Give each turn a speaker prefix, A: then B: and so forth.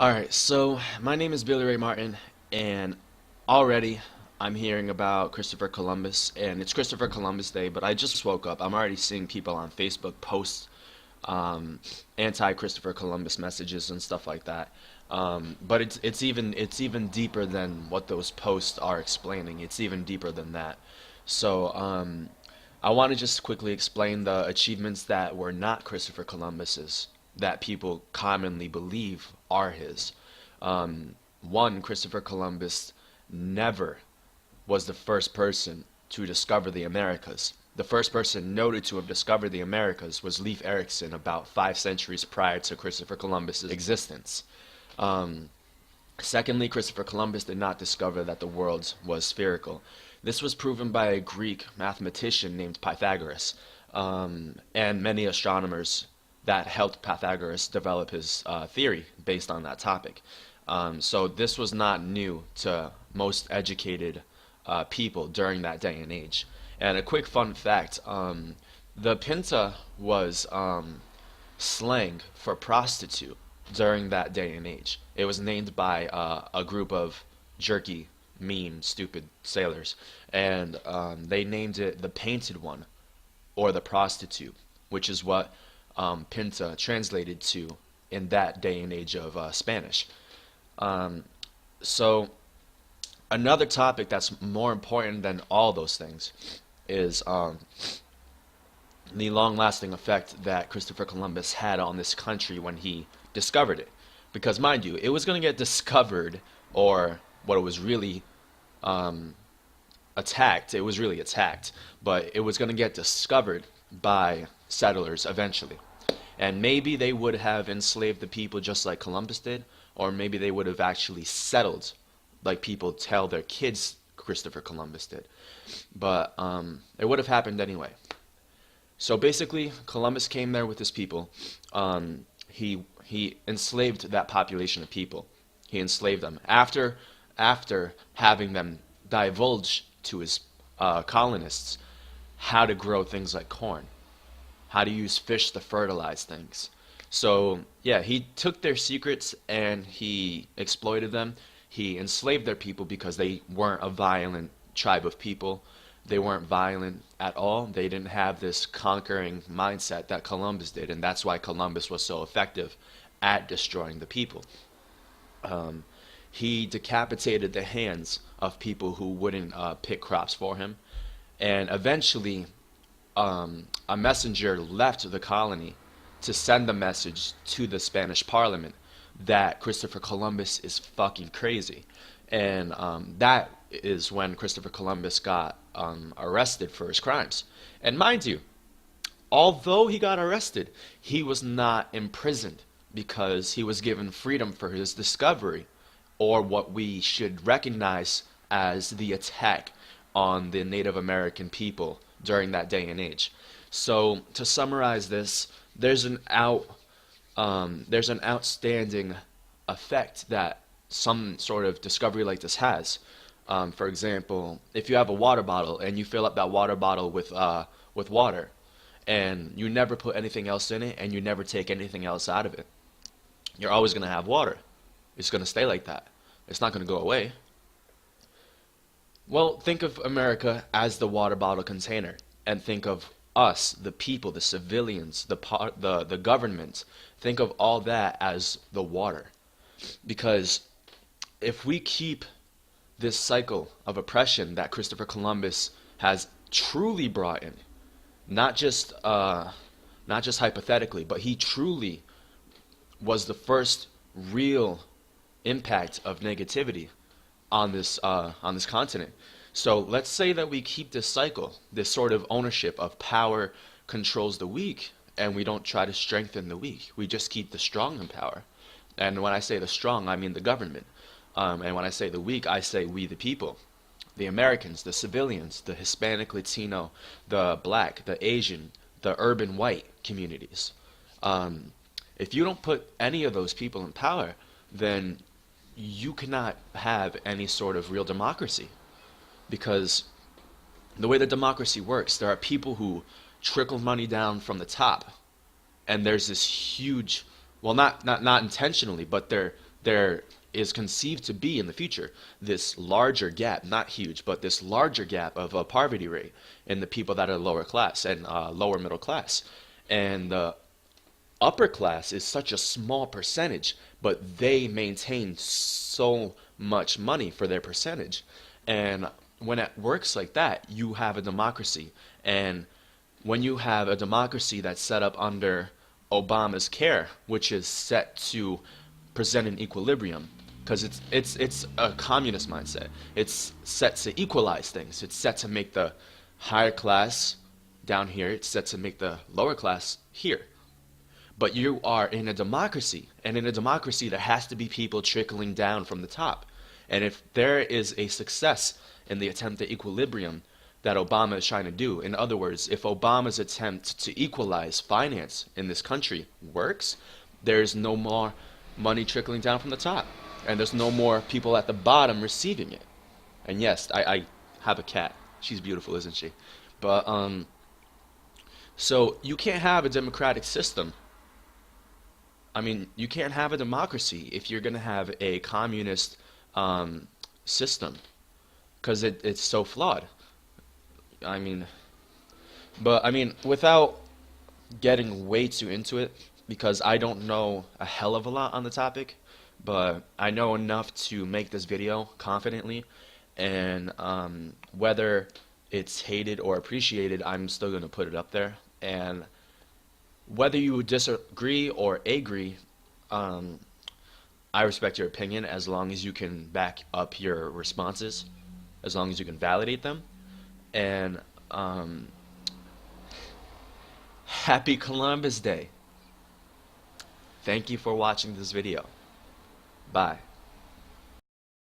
A: Alright, so my name is Billy Ray Martin, and already I'm hearing about Christopher Columbus, and it's Christopher Columbus Day, but I just woke up. I'm already seeing people on Facebook post um, anti-Christopher Columbus messages and stuff like that. But it's even deeper than what those posts are explaining. It's even deeper than that. So I want to just quickly explain the achievements that were not Christopher Columbus's, that people commonly believe are his. One, Christopher Columbus never was the first person to discover the Americas. The first person noted to have discovered the Americas was Leif Erikson about 5 centuries prior to Christopher Columbus's existence. Um, Secondly, Christopher Columbus did not discover that the world was spherical. This was proven by a Greek mathematician named Pythagoras, and many astronomers that helped Pythagoras develop his theory based on that topic. So this was not new to most educated people during that day and age. And a quick fun fact, the pinta was slang for prostitute during that day and age. It was named by a group of jerky, mean, stupid sailors, and they named it the Painted One or the Prostitute, which is what Pinta translated to in that day and age of Spanish. Um, so another topic that's more important than all those things is the long-lasting effect that Christopher Columbus had on this country when he discovered it. Because mind you, it was going to get discovered, or what it was really um, attacked. It was really attacked, but it was going to get discovered by settlers eventually. And maybe they would have enslaved the people just like Columbus did, or maybe they would have actually settled like people tell their kids Christopher Columbus did. But it would have happened anyway. So basically, Columbus came there with his people. He enslaved that population of people. He enslaved them after having them divulge to his colonists how to grow things like corn, how to use fish to fertilize things. So yeah, he took their secrets and he exploited them. He enslaved their people because they weren't a violent tribe of people. They weren't violent at all. They didn't have this conquering mindset that Columbus did, and that's why Columbus was so effective at destroying the people. Um, he decapitated the hands of people who wouldn't pick crops for him, and eventually a messenger left the colony to send the message to the Spanish Parliament that Christopher Columbus is fucking crazy. And that is when Christopher Columbus got arrested for his crimes. And mind you, although he got arrested, he was not imprisoned because he was given freedom for his discovery, or what we should recognize as the attack on the Native American people during that day and age. So to summarize this, there's an outstanding effect that some sort of discovery like this has. For example, if you have a water bottle and you fill up that water bottle with water, and you never put anything else in it, and you never take anything else out of it, you're always going to have water. It's going to stay like that. It's not going to go away. Well, think of America as the water bottle container, and think of us, the people, the civilians, the government. Think of all that as the water, because if we keep this cycle of oppression that Christopher Columbus has truly brought in, not just hypothetically, but he truly was the first real impact of negativity on this continent. So let's say that we keep this cycle, this sort of ownership of power controls the weak, and we don't try to strengthen the weak. We just keep the strong in power. And when I say the strong, I mean the government. And when I say the weak, I say we the people, the Americans, the civilians, the Hispanic, Latino, the black, the Asian, the urban white communities. If you don't put any of those people in power, then you cannot have any sort of real democracy. Because the way that democracy works, there are people who trickle money down from the top, and there's this huge, well, not intentionally, but there is conceived to be in the future this larger gap, not huge, but this larger gap of a poverty rate in the people that are lower class and lower middle class. And the upper class is such a small percentage, but they maintain so much money for their percentage. And when it works like that, you have a democracy. And when you have a democracy that's set up under Obama's care, which is set to present an equilibrium, because it's a communist mindset. It's set to equalize things. It's set to make the higher class down here. It's set to make the lower class here. But you are in a democracy, and in a democracy, there has to be people trickling down from the top. And if there is a success in the attempt at equilibrium that Obama is trying to do, in other words, if Obama's attempt to equalize finance in this country works, there's no more money trickling down from the top, and there's no more people at the bottom receiving it. And yes, I have a cat. She's beautiful, isn't she? But so you can't have a democratic system. I mean, you can't have a democracy if you're going to have a communist system, because it's so flawed. I mean, but I mean, without getting way too into it, because I don't know a hell of a lot on the topic, but I know enough to make this video confidently, and whether it's hated or appreciated, I'm still going to put it up there. And whether you disagree or agree, I respect your opinion as long as you can back up your responses, as long as you can validate them. And happy Columbus Day. Thank you for watching this video. Bye.